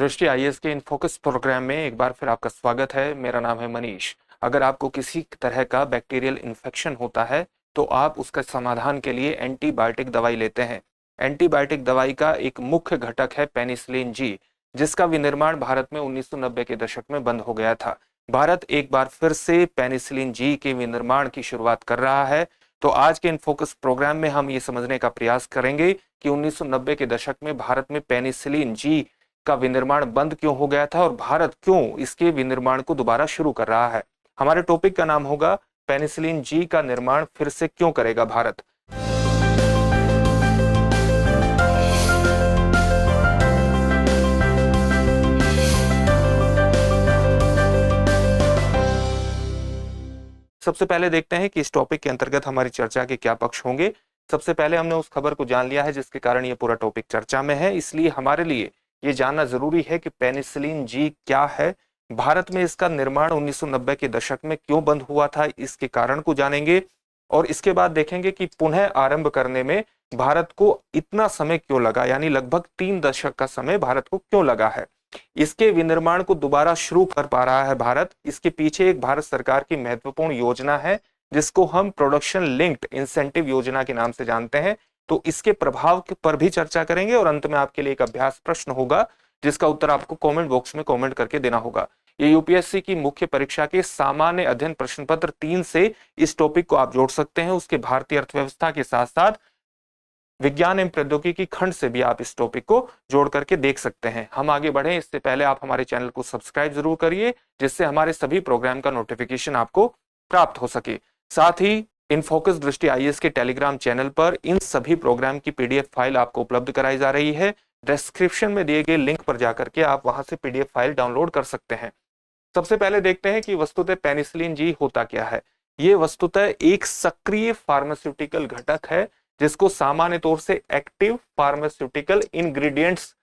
दृष्टि आईएएस के in focus programme में एक बार फिर आपका स्वागत है। मेरा नाम है मनीष। अगर आपको किसी तरह का बैक्टीरियल इन्फेक्शन होता है तो आप उसका समाधान के लिए एंटीबायोटिक दवाई लेते हैं। एंटीबायोटिक दवाई का एक मुख्य घटक है पेनिसिलिन जी, जिसका विनिर्माण भारत में 1990 के दशक में बंद हो गया था। भारत एक बार फिर से पेनिसिलिन जी के विनिर्माण की शुरुआत कर रहा है। तो आज के इन फोकस प्रोग्राम में हम ये समझने का प्रयास करेंगे कि 1990 के दशक में भारत में पेनिसिलिन जी का विनिर्माण बंद क्यों हो गया था और भारत क्यों इसके विनिर्माण को दोबारा शुरू कर रहा है। हमारे टॉपिक का नाम होगा पेनिसिलिन जी का निर्माण फिर से क्यों करेगा भारत। सबसे पहले देखते हैं कि इस टॉपिक के अंतर्गत हमारी चर्चा के क्या पक्ष होंगे। सबसे पहले हमने उस खबर को जान लिया है जिसके कारण ये पूरा टॉपिक चर्चा में है, इसलिए हमारे लिए ये जानना जरूरी है कि पेनिसिलिन जी क्या है, भारत में इसका निर्माण 1990 के दशक में क्यों बंद हुआ था, इसके कारण को जानेंगे और इसके बाद देखेंगे कि पुनः आरंभ करने में भारत को इतना समय क्यों लगा, यानी लगभग 3 दशक का समय भारत को क्यों लगा है। इसके विनिर्माण को दोबारा शुरू कर पा रहा है भारत, इसके पीछे एक भारत सरकार की महत्वपूर्ण योजना है जिसको हम प्रोडक्शन लिंक्ड इंसेंटिव योजना के नाम से जानते हैं। तो इसके प्रभाव पर भी चर्चा करेंगे और अंत में आपके लिए एक अभ्यास प्रश्न होगा जिसका उत्तर आपको कमेंट बॉक्स में कमेंट करके देना होगा। ये यूपीएससी की मुख्य परीक्षा के सामान्य अध्ययन प्रश्न पत्र 3 से इस टॉपिक को आप जोड़ सकते हैं। उसके भारतीय अर्थव्यवस्था के साथ साथ विज्ञान एवं प्रौद्योगिकी खंड से भी आप इस टॉपिक को जोड़ करके देख सकते हैं। हम आगे बढ़े इससे पहले आप हमारे चैनल को सब्सक्राइब जरूर करिए जिससे हमारे सभी प्रोग्राम का नोटिफिकेशन आपको प्राप्त हो सके। साथ ही इन फोकस दृष्टि आईएएस के टेलीग्राम चैनल पर इन सभी प्रोग्राम की पीडीएफ फाइल आपको उपलब्ध कराई जा रही है। डिस्क्रिप्शन में दिए गए लिंक पर जाकर के आप वहां से पीडीएफ फाइल डाउनलोड कर सकते हैं। सबसे पहले देखते हैं कि वस्तुतः पेनिसिलिन जी होता क्या है। ये वस्तुतः एक सक्रिय फार्मास्यूटिकल घटक है जिसको सामान्य तौर से एक्टिव फार्मास्यूटिकल इंग्रेडिएंट्स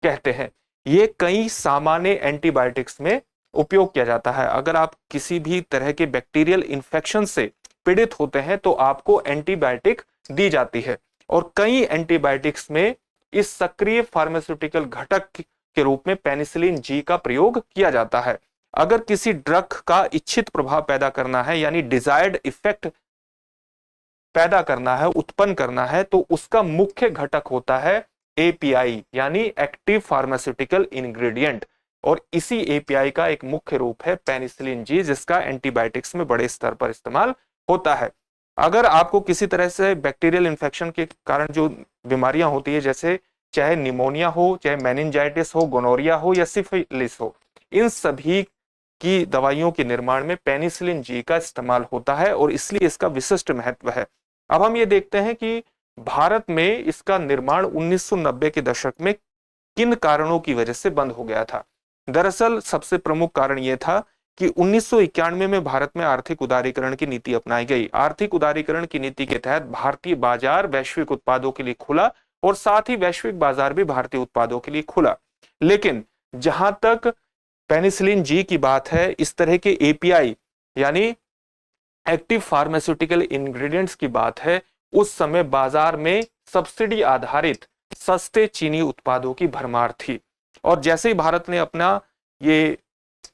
कहते हैं। ये कई सामान्य एंटीबायोटिक्स में उपयोग किया जाता है। अगर आप किसी भी तरह के बैक्टीरियल इन्फेक्शन से पीड़ित होते हैं तो आपको एंटीबायोटिक दी जाती है और कई एंटीबायोटिक्स में इस सक्रिय फार्मास्यूटिकल घटक के रूप में पेनिसिलिन जी का प्रयोग किया जाता है। अगर किसी ड्रग का इच्छित प्रभाव पैदा करना है, यानी डिजायर्ड इफेक्ट पैदा करना है, उत्पन्न करना है, तो उसका मुख्य घटक होता है एपीआई यानी एक्टिव फार्मास्यूटिकल इंग्रेडिएंट, और इसी एपीआई का एक मुख्य रूप है पेनिसिलिन जी जिसका एंटीबायोटिक्स में बड़े स्तर पर इस्तेमाल होता है। अगर आपको किसी तरह से बैक्टीरियल इन्फेक्शन के कारण जो बीमारियां होती है, जैसे चाहे निमोनिया हो, चाहे मेनिंजाइटिस हो, गोनोरिया हो या सिफिलिस हो, इन सभी की दवाइयों के निर्माण में पेनिसिलिन जी का इस्तेमाल होता है और इसलिए इसका विशिष्ट महत्व है। अब हम ये देखते हैं कि भारत में इसका निर्माण 1990 के दशक में किन कारणों की वजह से बंद हो गया था। दरअसल सबसे प्रमुख कारण यह था कि 1991 में भारत में आर्थिक उदारीकरण की नीति अपनाई गई। आर्थिक उदारीकरण की नीति के तहत भारतीय बाजार वैश्विक उत्पादों के लिए खुला और साथ ही वैश्विक बाजार भी भारतीय उत्पादों के लिए खुला। लेकिन जहां तक पेनिसिलिन जी की बात है, इस तरह के एपीआई यानी एक्टिव फार्मास्यूटिकल इंग्रेडिएंट्स की बात है, उस समय बाजार में सब्सिडी आधारित सस्ते चीनी उत्पादों की भरमार थी और जैसे ही भारत ने अपना ये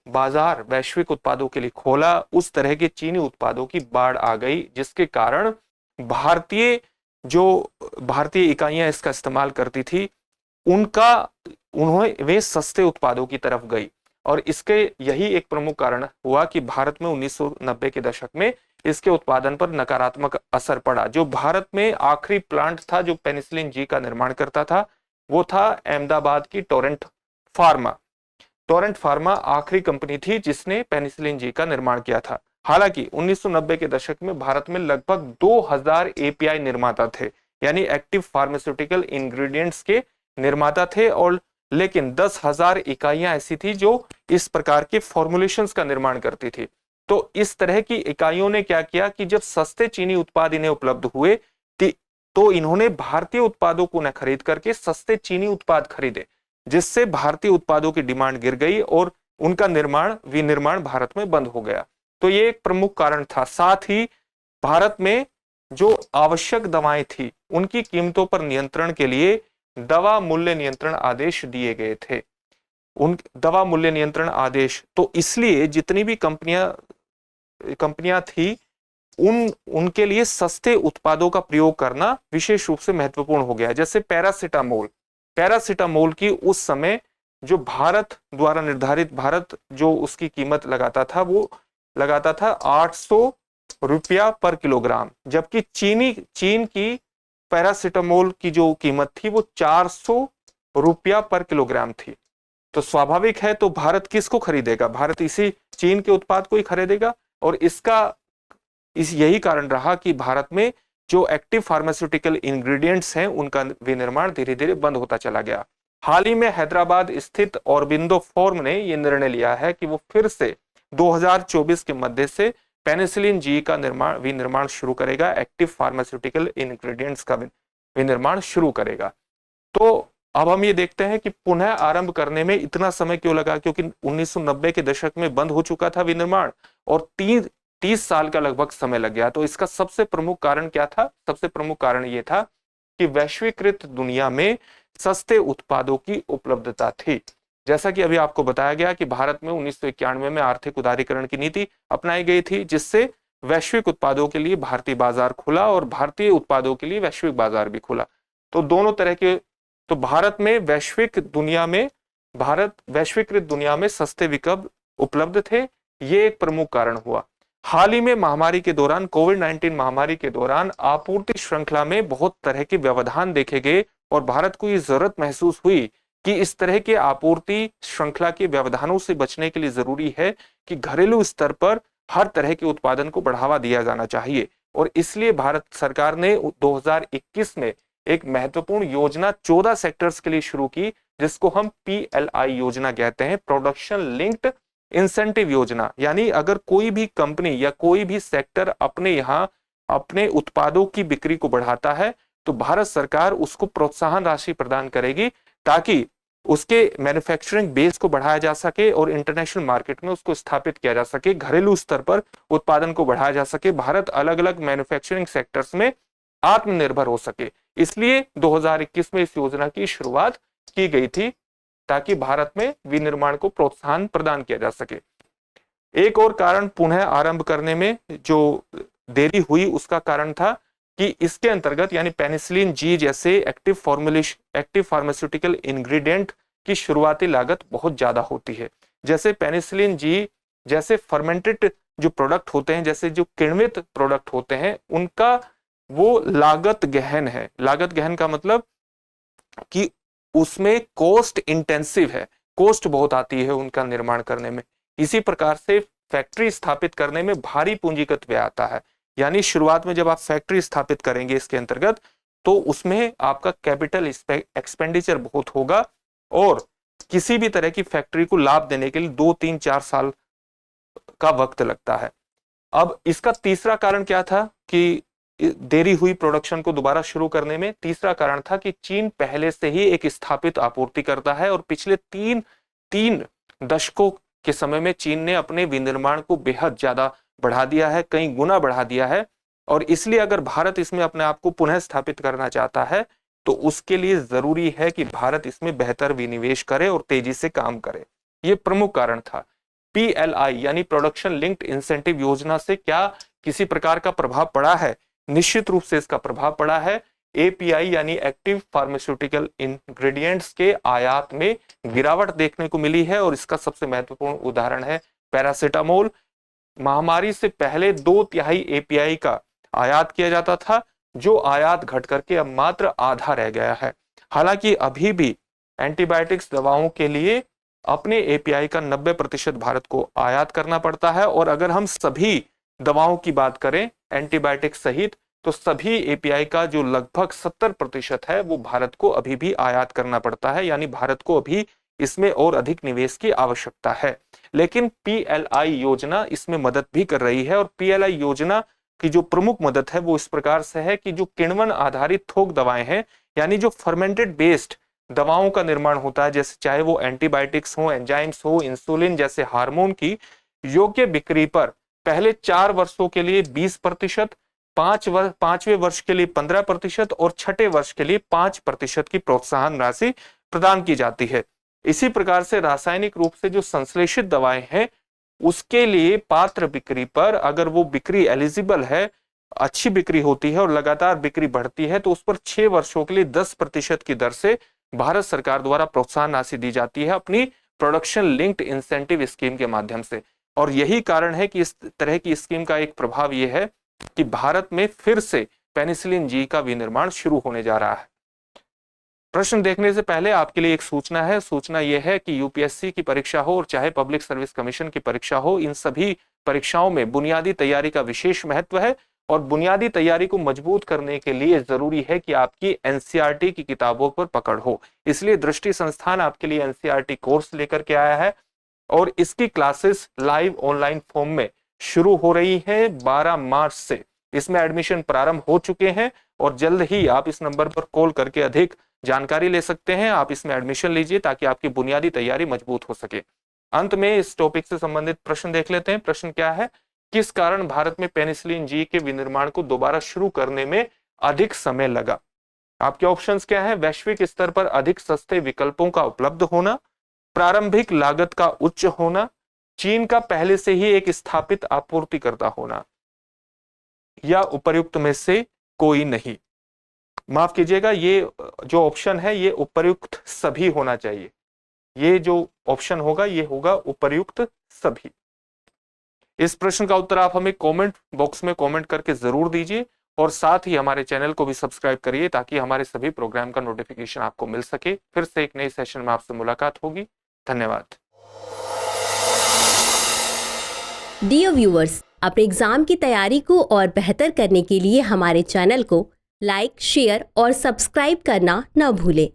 बाजार वैश्विक उत्पादों के लिए खोला, उस तरह के चीनी उत्पादों की बाढ़ आ गई जिसके कारण भारतीय इकाइयां इसका इस्तेमाल करती थी, वे सस्ते उत्पादों की तरफ गई और इसके यही एक प्रमुख कारण हुआ कि भारत में 1990 के दशक में इसके उत्पादन पर नकारात्मक असर पड़ा। जो भारत में आखिरी प्लांट था जो पेनिसिलिन जी का निर्माण करता था वो था अहमदाबाद की टोरेंट फार्मा। टोरेंट फार्मा आखिरी कंपनी थी जिसने पेनिसिलिन जी का निर्माण किया था। हालांकि 1990 के दशक में भारत में लगभग 2000 एपीआई निर्माता थे, यानी एक्टिव फार्मास्यूटिकल इंग्रेडिएंट्स के निर्माता थे, और लेकिन 10,000 इकाइयां ऐसी थी जो इस प्रकार के फॉर्मुलेशंस का निर्माण करती थी। तो इस तरह की इकाइयों ने क्या किया कि जब सस्ते चीनी उत्पाद इन्हें उपलब्ध हुए तो इन्होंने भारतीय उत्पादों को न खरीद करके सस्ते चीनी उत्पाद खरीदे, जिससे भारतीय उत्पादों की डिमांड गिर गई और उनका विनिर्माण भारत में बंद हो गया। तो ये एक प्रमुख कारण था। साथ ही भारत में जो आवश्यक दवाएं थी उनकी कीमतों पर नियंत्रण के लिए दवा मूल्य नियंत्रण आदेश दिए गए थे। उन दवा मूल्य नियंत्रण आदेश। तो इसलिए जितनी भी कंपनियां थी उनके लिए सस्ते उत्पादों का प्रयोग करना विशेष रूप से महत्वपूर्ण हो गया। जैसे पैरासिटामोल की उस समय जो भारत द्वारा निर्धारित, भारत जो उसकी कीमत लगाता था वो लगाता था 800 रुपया पर किलोग्राम, जबकि चीन की पैरासिटामोल की जो कीमत थी वो 400 रुपया पर किलोग्राम थी। तो स्वाभाविक है, तो भारत किसको खरीदेगा? भारत इसी चीन के उत्पाद को ही खरीदेगा। और यही कारण रहा कि भारत में जो एक्टिव फार्मास्यूटिकल इंग्रेडिएंट्स हैं उनका विनिर्माण धीरे धीरे बंद होता चला गया। हाल ही में हैदराबाद स्थित ऑरबिंदो फॉर्म ने यह निर्णय लिया है कि वो फिर से 2024 के मध्य से पेनिसिलिन जी का विनिर्माण शुरू करेगा, एक्टिव फार्मास्यूटिकल इंग्रेडिएंट्स का विनिर्माण शुरू करेगा। तो अब हम ये देखते हैं कि पुनः आरंभ करने में इतना समय क्यों लगा, क्योंकि 1990 के दशक में बंद हो चुका था विनिर्माण और 30 साल का लगभग समय लग गया। तो इसका सबसे प्रमुख कारण क्या था? सबसे प्रमुख कारण यह था कि वैश्वीकृत दुनिया में सस्ते उत्पादों की उपलब्धता थी। जैसा कि अभी आपको बताया गया कि भारत में 1991 में आर्थिक उदारीकरण की नीति अपनाई गई थी, जिससे वैश्विक उत्पादों के लिए भारतीय बाजार खुला और भारतीय उत्पादों के लिए वैश्विक बाजार भी खुला। तो दोनों तरह के, तो भारत वैश्वीकृत दुनिया में सस्ते विकल्प उपलब्ध थे, ये एक प्रमुख कारण हुआ। हाल ही में महामारी के दौरान, कोविड-19 महामारी के दौरान आपूर्ति श्रृंखला में बहुत तरह के व्यवधान देखे गए और भारत को ये जरूरत महसूस हुई कि इस तरह के आपूर्ति श्रृंखला के व्यवधानों से बचने के लिए जरूरी है कि घरेलू स्तर पर हर तरह के उत्पादन को बढ़ावा दिया जाना चाहिए। और इसलिए भारत सरकार ने 2021 में एक महत्वपूर्ण योजना 14 सेक्टर्स के लिए शुरू की, जिसको हम PLI योजना कहते हैं, प्रोडक्शन लिंक्ड इंसेंटिव योजना। यानी अगर कोई भी कंपनी या कोई भी सेक्टर अपने उत्पादों की बिक्री को बढ़ाता है तो भारत सरकार उसको प्रोत्साहन राशि प्रदान करेगी ताकि उसके मैन्युफैक्चरिंग बेस को बढ़ाया जा सके और इंटरनेशनल मार्केट में उसको स्थापित किया जा सके, घरेलू स्तर पर उत्पादन को बढ़ाया जा सके, भारत अलग अलग मैन्युफैक्चरिंग सेक्टर्स में आत्मनिर्भर हो सके। इसलिए 2021 में इस योजना की शुरुआत की गई थी ताकि भारत में विनिर्माण को प्रोत्साहन प्रदान किया जा सके। एक और कारण पुनः आरंभ करने में जो देरी हुई उसका कारण था कि इसके अंतर्गत यानी पेनिसिलिन जी जैसे एक्टिव फार्मास्यूटिकल इंग्रेडिएंट की शुरुआती लागत बहुत ज्यादा होती है। जैसे पेनिसिलिन जी जैसे फर्मेंटेड जो प्रोडक्ट होते हैं, जैसे जो किण्वित प्रोडक्ट होते हैं, उनका वो लागत गहन है। लागत गहन का मतलब कि उसमें कॉस्ट इंटेंसिव है, कॉस्ट बहुत आती है उनका निर्माण करने में। इसी प्रकार से फैक्ट्री स्थापित करने में भारी पूंजीगत व्यय आता है। यानी शुरुआत में जब आप फैक्ट्री स्थापित करेंगे इसके अंतर्गत तो उसमें आपका कैपिटल एक्सपेंडिचर बहुत होगा और किसी भी तरह की फैक्ट्री को लाभ देने के लिए 2, 3, 4 साल का वक्त लगता है। अब इसका तीसरा कारण क्या था कि देरी हुई प्रोडक्शन को दोबारा शुरू करने में? तीसरा कारण था कि चीन पहले से ही एक स्थापित आपूर्ति करता है और पिछले तीन दशकों के समय में चीन ने अपने विनिर्माण को बेहद ज्यादा बढ़ा दिया है, कई गुना बढ़ा दिया है। और इसलिए अगर भारत इसमें अपने आप को पुनः स्थापित करना चाहता है तो उसके लिए जरूरी है कि भारत इसमें बेहतर विनिवेश करे और तेजी से काम करे। ये प्रमुख कारण था। PLI यानी प्रोडक्शन लिंक्ड इंसेंटिव योजना से क्या किसी प्रकार का प्रभाव पड़ा है? निश्चित रूप से इसका प्रभाव पड़ा है। API यानी एक्टिव फार्मास्यूटिकल इंग्रेडिएंट्स के आयात में गिरावट देखने को मिली है और इसका सबसे महत्वपूर्ण उदाहरण है पैरासिटामोल। महामारी से पहले 2/3 API का आयात किया जाता था, जो आयात घट करके अब मात्र आधा रह गया है। हालांकि अभी भी एंटीबायोटिक्स दवाओं के लिए अपने API का 90% भारत को आयात करना पड़ता है और अगर हम सभी दवाओं की बात करें एंटीबायोटिक्स सहित तो सभी API का जो लगभग 70% है वो भारत को अभी भी आयात करना पड़ता है। यानी भारत को अभी इसमें और अधिक निवेश की आवश्यकता है। लेकिन PLI योजना इसमें मदद भी कर रही है और PLI योजना की जो प्रमुख मदद है वो इस प्रकार से है कि जो किण्वन आधारित थोक दवाएं हैं, यानी जो फर्मेंटेड बेस्ड दवाओं का निर्माण होता है, जैसे चाहे वो एंटीबायोटिक्स हो, एंजाइम्स हो, इंसुलिन जैसे हार्मोन की योग्य बिक्री पर पहले 4 वर्षों के लिए 20%, 5वें वर्ष के लिए 15% और 6ठे वर्ष के लिए 5% की प्रोत्साहन राशि प्रदान की जाती है। इसी प्रकार से रासायनिक रूप से जो संश्लेषित दवाएं हैं उसके लिए पात्र बिक्री पर अगर वो बिक्री एलिजिबल है, अच्छी बिक्री होती है और लगातार बिक्री बढ़ती है तो उस पर 6 वर्षों के लिए 10% की दर से भारत सरकार द्वारा प्रोत्साहन राशि दी जाती है अपनी प्रोडक्शन लिंक्ड इंसेंटिव स्कीम के माध्यम से। और यही कारण है कि इस तरह की स्कीम का एक प्रभाव यह है कि भारत में फिर से पेनिसिलिन जी का विनिर्माण शुरू होने जा रहा है। प्रश्न देखने से पहले आपके लिए एक सूचना है। सूचना यह है कि यूपीएससी की परीक्षा हो और चाहे पब्लिक सर्विस कमीशन की परीक्षा हो, इन सभी परीक्षाओं में बुनियादी तैयारी का विशेष महत्व है और बुनियादी तैयारी को मजबूत करने के लिए जरूरी है कि आपकी एनसीईआरटी की किताबों पर पकड़ हो। इसलिए दृष्टि संस्थान आपके लिए एनसीईआरटी कोर्स लेकर के आया है और इसकी क्लासेस लाइव ऑनलाइन फॉर्म में शुरू हो रही है 12 मार्च से। इसमें एडमिशन प्रारंभ हो चुके हैं और जल्द ही आप इस नंबर पर कॉल करके अधिक जानकारी ले सकते हैं। आप इसमें एडमिशन लीजिए ताकि आपकी बुनियादी तैयारी मजबूत हो सके। अंत में इस टॉपिक से संबंधित प्रश्न देख लेते हैं। प्रश्न क्या है, किस कारण भारत में पेनिसिलिन जी के विनिर्माण को दोबारा शुरू करने में अधिक समय लगा? आपके ऑप्शंस क्या है? वैश्विक स्तर पर अधिक सस्ते विकल्पों का उपलब्ध होना, प्रारंभिक लागत का उच्च होना, चीन का पहले से ही एक स्थापित आपूर्तिकर्ता होना, या उपर्युक्त में से कोई नहीं। माफ कीजिएगा, ये जो ऑप्शन है ये उपर्युक्त सभी होना चाहिए। ये जो ऑप्शन होगा ये होगा उपर्युक्त सभी। इस प्रश्न का उत्तर आप हमें कमेंट बॉक्स में कमेंट करके जरूर दीजिए और साथ ही हमारे चैनल को भी सब्सक्राइब करिए ताकि हमारे सभी प्रोग्राम का नोटिफिकेशन आपको मिल सके। फिर से एक नए सेशन में आपसे मुलाकात होगी। धन्यवाद। डियर व्यूअर्स, अपने एग्जाम की तैयारी को और बेहतर करने के लिए हमारे चैनल को लाइक, शेयर और सब्सक्राइब करना न भूलें।